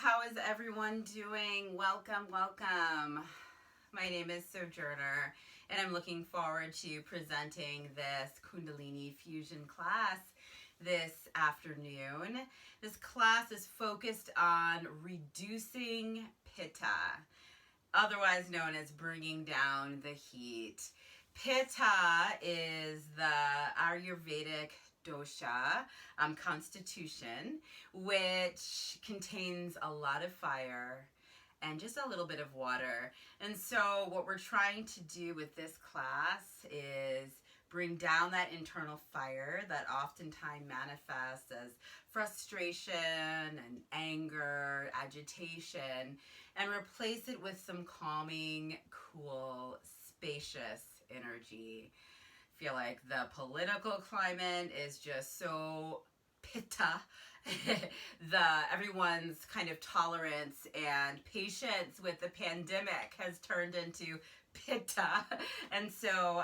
how is everyone doing? Welcome, welcome. My name is Sojourner, and I'm looking forward to presenting this Kundalini fusion class this afternoon. This class is focused on reducing Pitta, otherwise known as bringing down the heat. Pitta is the Ayurvedic dosha, constitution, which contains a lot of fire and just a little bit of water. And so what we're trying to do with this class is bring down that internal fire that oftentimes manifests as frustration and anger, agitation, and replace it with some calming, cool, spacious energy. Feel like the political climate is just so pitta. Everyone's kind of tolerance and patience with the pandemic has turned into pitta. And so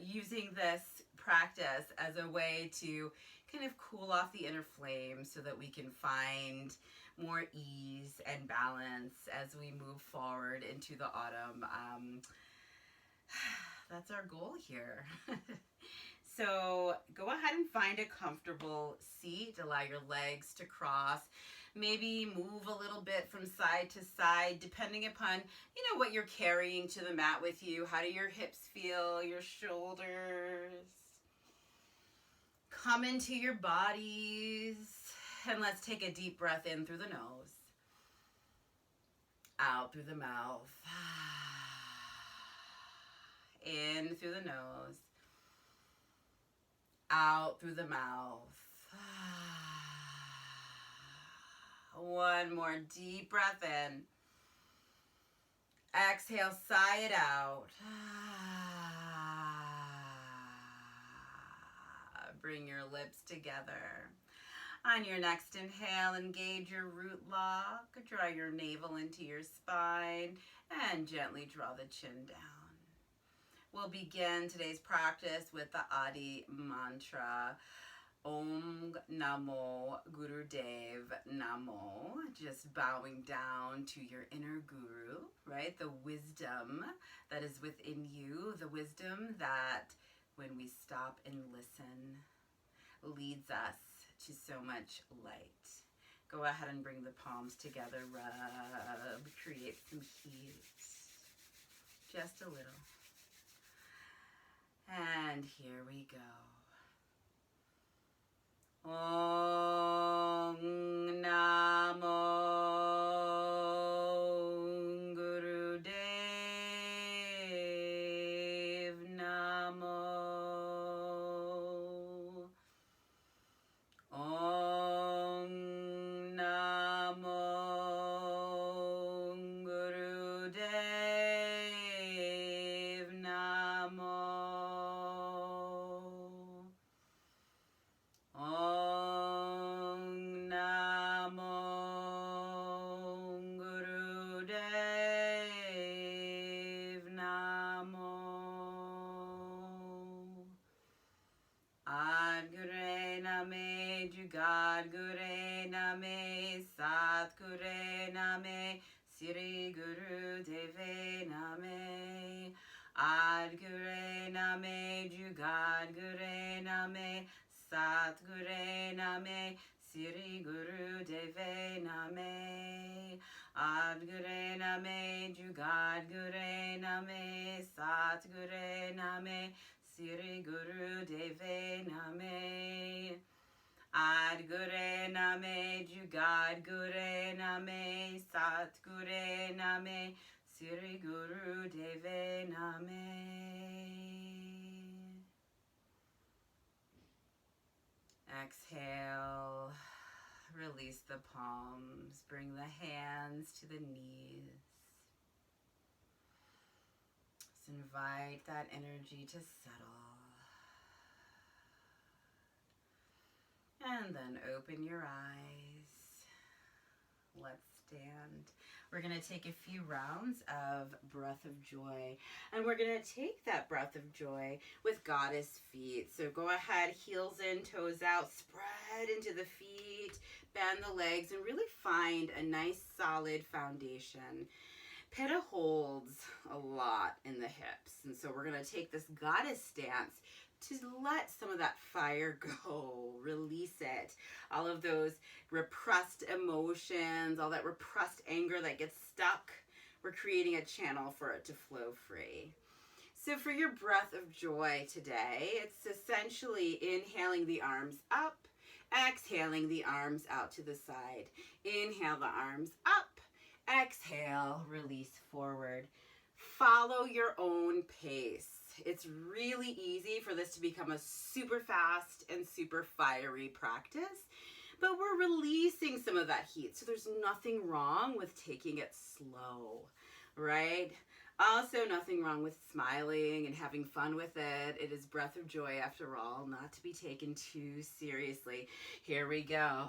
using this practice as a way to kind of cool off the inner flame so that we can find more ease and balance as we move forward into the autumn. That's our goal here. So go ahead and find a comfortable seat. Allow your legs to cross. Maybe move a little bit from side to side, depending upon, what you're carrying to the mat with you. How do your hips feel? Your shoulders? Come into your bodies. And let's take a deep breath in through the nose. Out through the mouth. In through the nose. Out through the mouth. One more deep breath in. Exhale, sigh it out. Bring your lips together. On your next inhale, engage your root lock. Draw your navel into your spine and gently draw the chin down. We'll begin today's practice with the Adi mantra. Om Namo Gurudev Namo. Just bowing down to your inner guru, right? The wisdom that is within you. The wisdom that, when we stop and listen, leads us to so much light. Go ahead and bring the palms together. Rub. Create some heat. Just a little. And here we go. Om Namo Gurudev Namo. Om Namo Gurudev Namo. Jugad Gure Name, Sat Gure Name, Siri Guru Deve Name, Ad Gure Name, Jugad Gure Name, Sat Gure Name, Siri Guru Deve Name, Ad Gure Name, Jugad Gure Name, Sat Gure Name, Siri Guru Deve Name. Ad Gure Name, Jugad Gure Name, Sat Gure Name, Siri Guru Deve Name. Exhale, release the palms, bring the hands to the knees. Just invite that energy to settle. And then open your eyes. Let's stand. We're going to take a few rounds of breath of joy. And we're going to take that breath of joy with goddess feet. So go ahead, heels in, toes out, spread into the feet. bend the legs, and really find a nice solid foundation. Pitta holds a lot in the hips, and so we're going to take this goddess stance to let some of that fire go, release it. All of those repressed emotions, all that repressed anger that gets stuck, we're creating a channel for it to flow free. So for your breath of joy today, it's essentially inhaling the arms up, exhaling the arms out to the side. Inhale the arms up, exhale, release forward. Follow your own pace. It's really easy for this to become a super fast and super fiery practice, but we're releasing some of that heat. So there's nothing wrong with taking it slow, right? Also, nothing wrong with smiling and having fun with it. It is breath of joy after all, not to be taken too seriously. Here we go.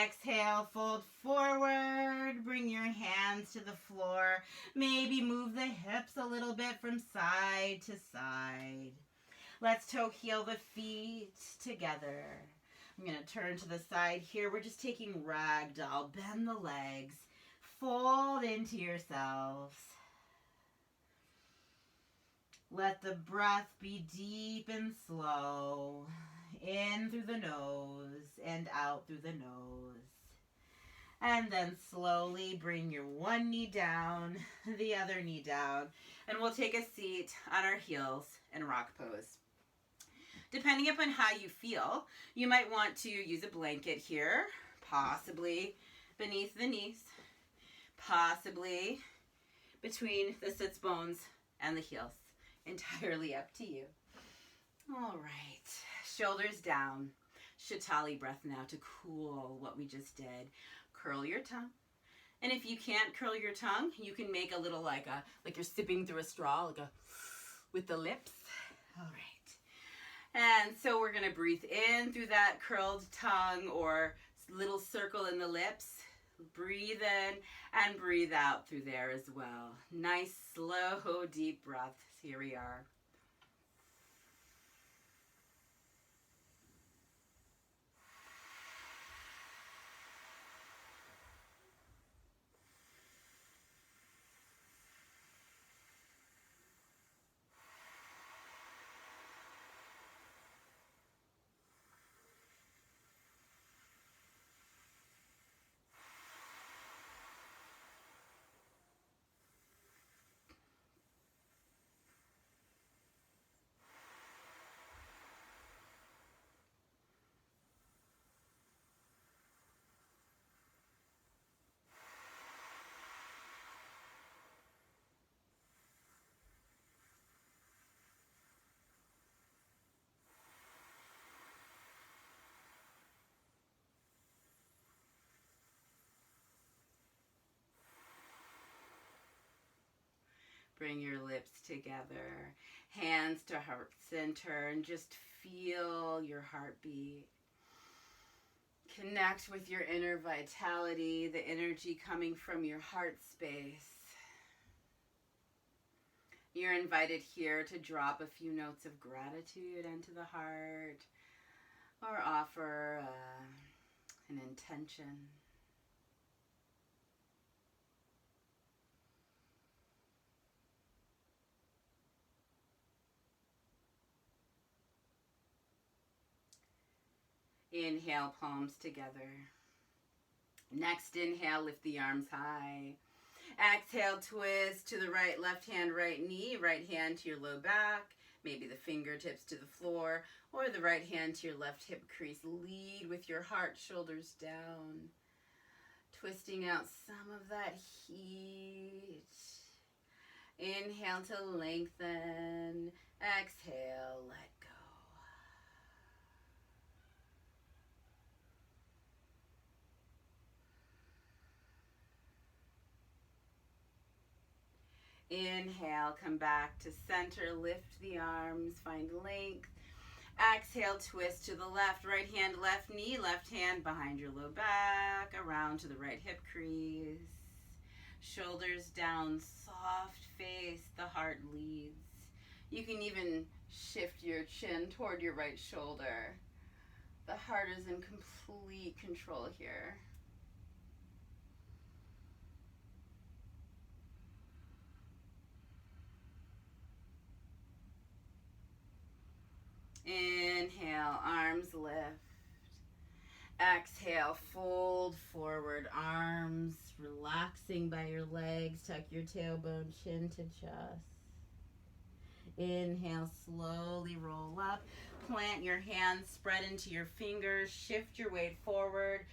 Exhale, fold forward, bring your hands to the floor. Maybe move the hips a little bit from side to side. Let's toe heel the feet together. I'm going to turn to the side here. We're just taking ragdoll. Bend the legs. Fold into yourselves. Let the breath be deep and slow. In through the nose and out through the nose. And then slowly bring your one knee down, the other knee down, and we'll take a seat on our heels in rock pose. Depending upon how you feel, you might want to use a blanket here, possibly beneath the knees, possibly between the sits bones and the heels. Entirely up to you. All right, shoulders down. Shatali breath now to cool what we just did. Curl your tongue. And if you can't curl your tongue, you can make a little like you're sipping through a straw, with the lips. All right. And so we're gonna breathe in through that curled tongue or little circle in the lips. Breathe in and breathe out through there as well. Nice, slow, deep breaths. Here we are. Bring your lips together, hands to heart center, and just feel your heartbeat. Connect with your inner vitality, the energy coming from your heart space. You're invited here to drop a few notes of gratitude into the heart or offer an intention. Inhale, palms together. Next inhale, lift the arms high. Exhale, twist to the right, left hand, right knee, right hand to your low back, maybe the fingertips to the floor, or the right hand to your left hip crease. Lead with your heart, shoulders down. Twisting out some of that heat. Inhale to lengthen. Exhale, let go. Inhale, come back to center, lift the arms, find length. Exhale, twist to the left, right hand, left knee, left hand behind your low back, around to the right hip crease. Shoulders down, soft face, the heart leads. You can even shift your chin toward your right shoulder. The heart is in complete control here. Inhale, arms lift. Exhale, fold forward, arms relaxing by your legs. Tuck your tailbone, chin to chest. Inhale, slowly roll up. Plant your hands, spread into your fingers. Shift your weight forward.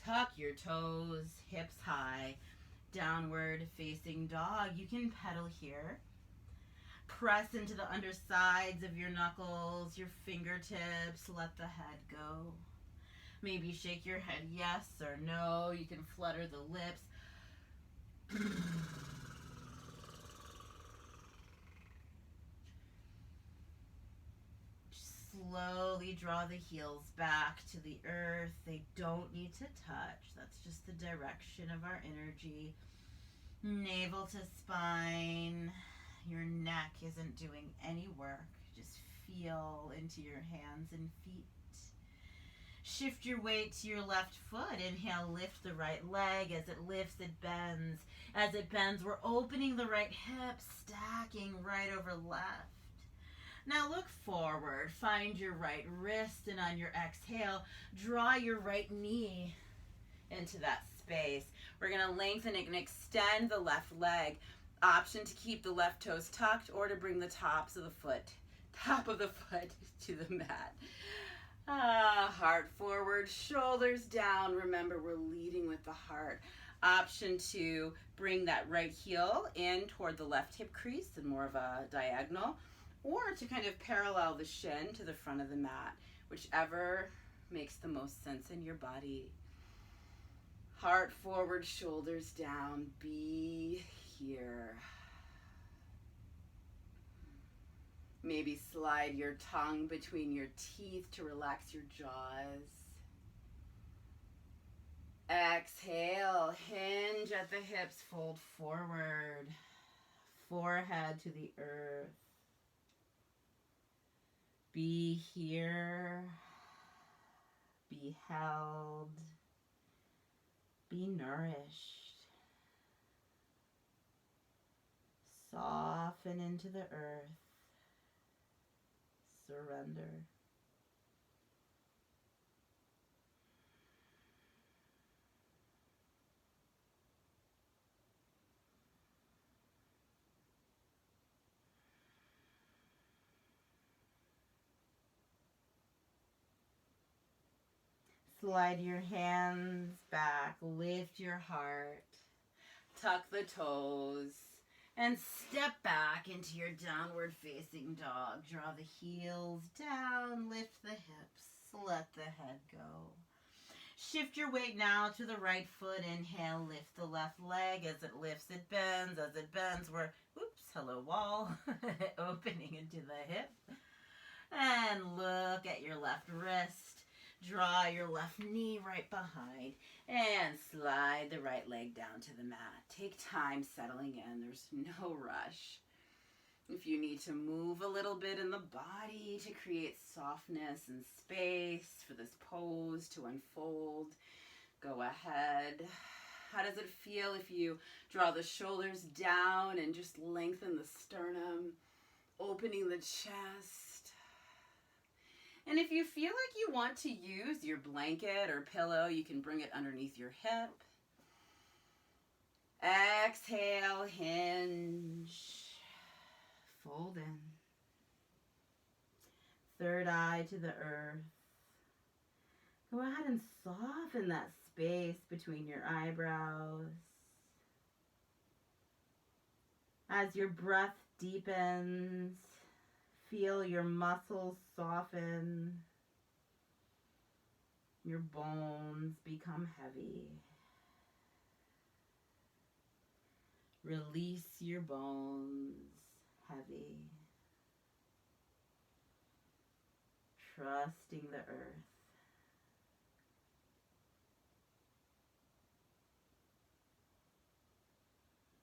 Tuck your toes, hips high. Downward facing dog. You can pedal here. Press into the undersides of your knuckles, your fingertips. Let the head go. Maybe shake your head yes or no. You can flutter the lips. Slowly draw the heels back to the earth. They don't need to touch. That's just the direction of our energy. Navel to spine. Your neck isn't doing any work. Just feel into your hands and feet. Shift your weight to your left foot. Inhale, lift the right leg. As it lifts, it bends. As it bends, we're opening the right hip, stacking right over left. Now look forward. Find your right wrist, and on your exhale, draw your right knee into that space. We're going to lengthen it and extend the left leg. Option to keep the left toes tucked or to bring the top of the foot to the mat. Heart forward, shoulders down. Remember, we're leading with the heart. Option to bring that right heel in toward the left hip crease and more of a diagonal, or to kind of parallel the shin to the front of the mat, whichever makes the most sense in your body. Heart forward, shoulders down. Be here. Maybe slide your tongue between your teeth to relax your jaws. Exhale, hinge at the hips, fold forward. Forehead to the earth. Be here. Be held. Be nourished. Soften into the earth. Surrender. Slide your hands back, lift your heart, tuck the toes, and step back into your downward facing dog. Draw the heels down, lift the hips, let the head go. Shift your weight now to the right foot. Inhale, lift the left leg. As it lifts, it bends. As it bends, we're, hello wall, opening into the hip. And look at your left wrist. Draw your left knee right behind and slide the right leg down to the mat. Take time settling in. There's no rush. If you need to move a little bit in the body to create softness and space for this pose to unfold, go ahead. How does it feel if you draw the shoulders down and just lengthen the sternum, opening the chest? And if you feel like you want to use your blanket or pillow, you can bring it underneath your hip. Exhale, hinge, fold in. Third eye to the earth. Go ahead and soften that space between your eyebrows. As your breath deepens, feel your muscles soften. Your bones become heavy. Release your bones heavy. Trusting the earth.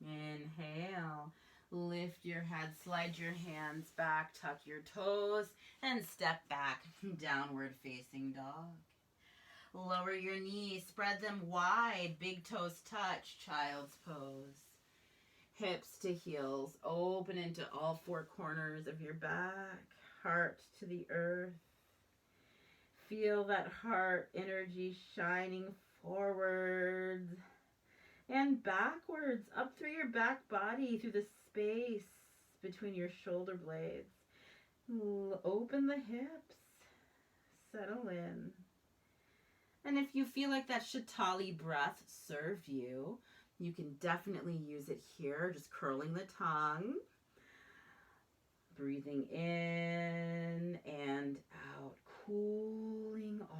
Inhale. Lift your head, slide your hands back, tuck your toes, and step back, downward facing dog. Lower your knees, spread them wide, big toes touch, child's pose. Hips to heels, open into all four corners of your back, heart to the earth. Feel that heart energy shining forward and backwards, up through your back body, through the space between your shoulder blades. Open the hips, settle in. And if you feel like that Shatali breath served you, you can definitely use it here, just curling the tongue, breathing in and out, cooling off.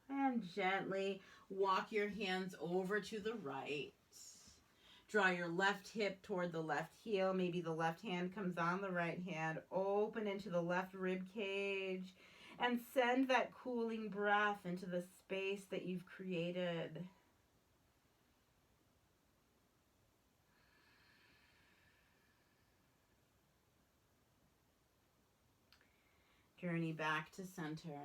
And gently walk your hands over to the right. Draw your left hip toward the left heel. Maybe the left hand comes on the right hand. Open into the left rib cage and send that cooling breath into the space that you've created. Journey back to center.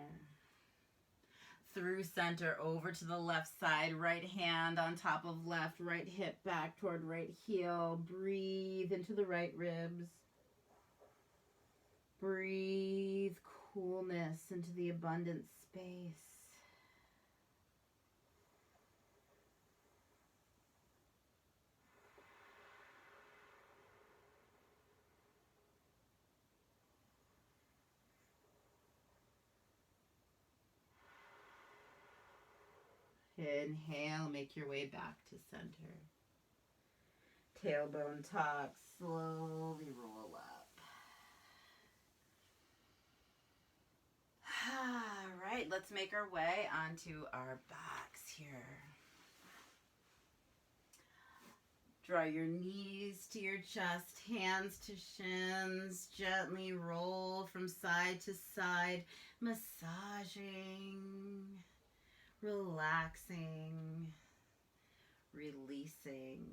Through center, over to the left side, right hand on top of left, right hip back toward right heel. Breathe into the right ribs. Breathe coolness into the abundant space. Inhale, make your way back to center. Tailbone tuck, slowly roll up. All right, let's make our way onto our backs here. Draw your knees to your chest, hands to shins. Gently roll from side to side, massaging, relaxing, releasing.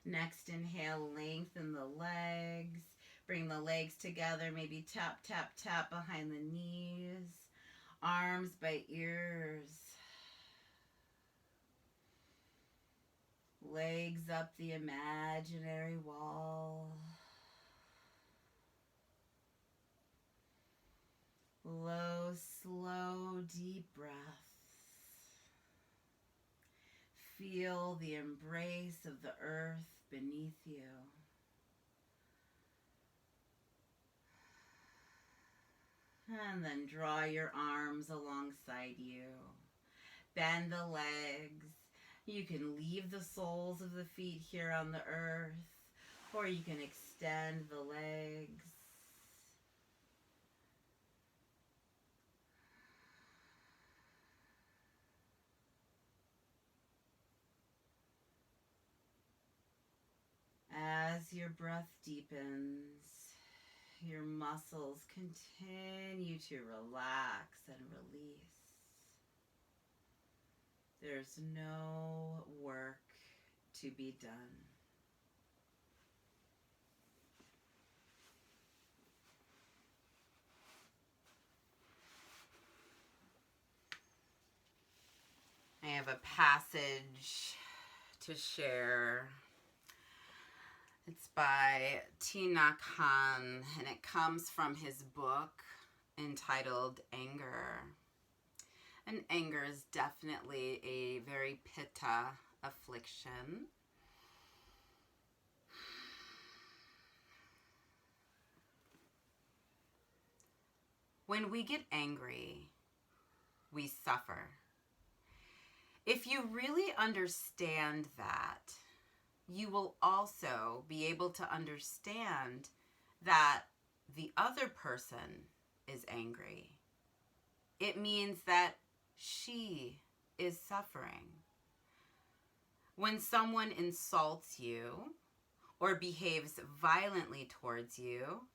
Next inhale, lengthen the legs. Bring the legs together, maybe tap, tap, tap behind the knees. Arms by ears. Legs up the imaginary wall. Low, slow, deep breaths. Feel the embrace of the earth beneath you. And then draw your arms alongside you. Bend the legs. You can leave the soles of the feet here on the earth, or you can extend the legs. As your breath deepens, your muscles continue to relax and release. There's no work to be done. I have a passage to share. It's by Thich Khan, and it comes from his book entitled Anger. And anger is definitely a very Pitta affliction. When we get angry, we suffer. If you really understand that, you will also be able to understand that the other person is angry. It means that she is suffering. When someone insults you or behaves violently towards you,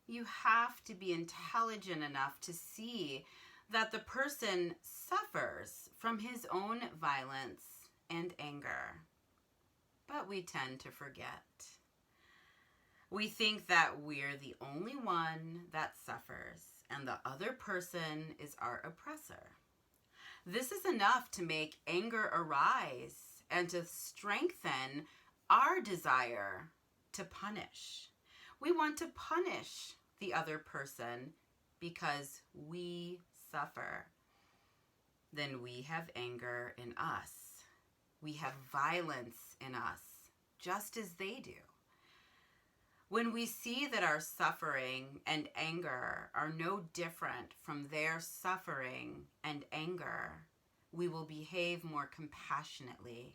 you have to be intelligent enough to see that the person suffers from his own violence and anger. But we tend to forget. We think that we're the only one that suffers and the other person is our oppressor. This is enough to make anger arise and to strengthen our desire to punish. We want to punish the other person because we suffer. Then we have anger in us. We have violence in us, just as they do. When we see that our suffering and anger are no different from their suffering and anger, we will behave more compassionately.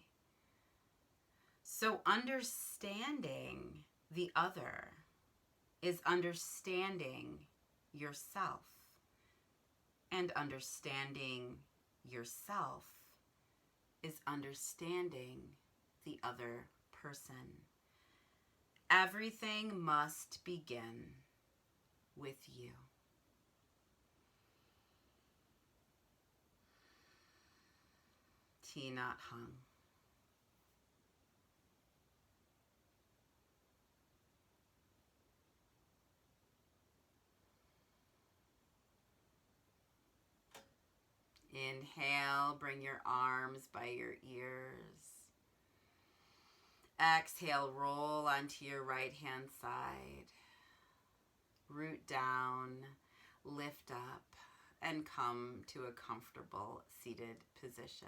So understanding the other is understanding yourself. And understanding yourself is understanding the other person. Everything must begin with you. Tea not hung. Inhale, bring your arms by your ears. Exhale, roll onto your right hand side. Root down, lift up, and come to a comfortable seated position.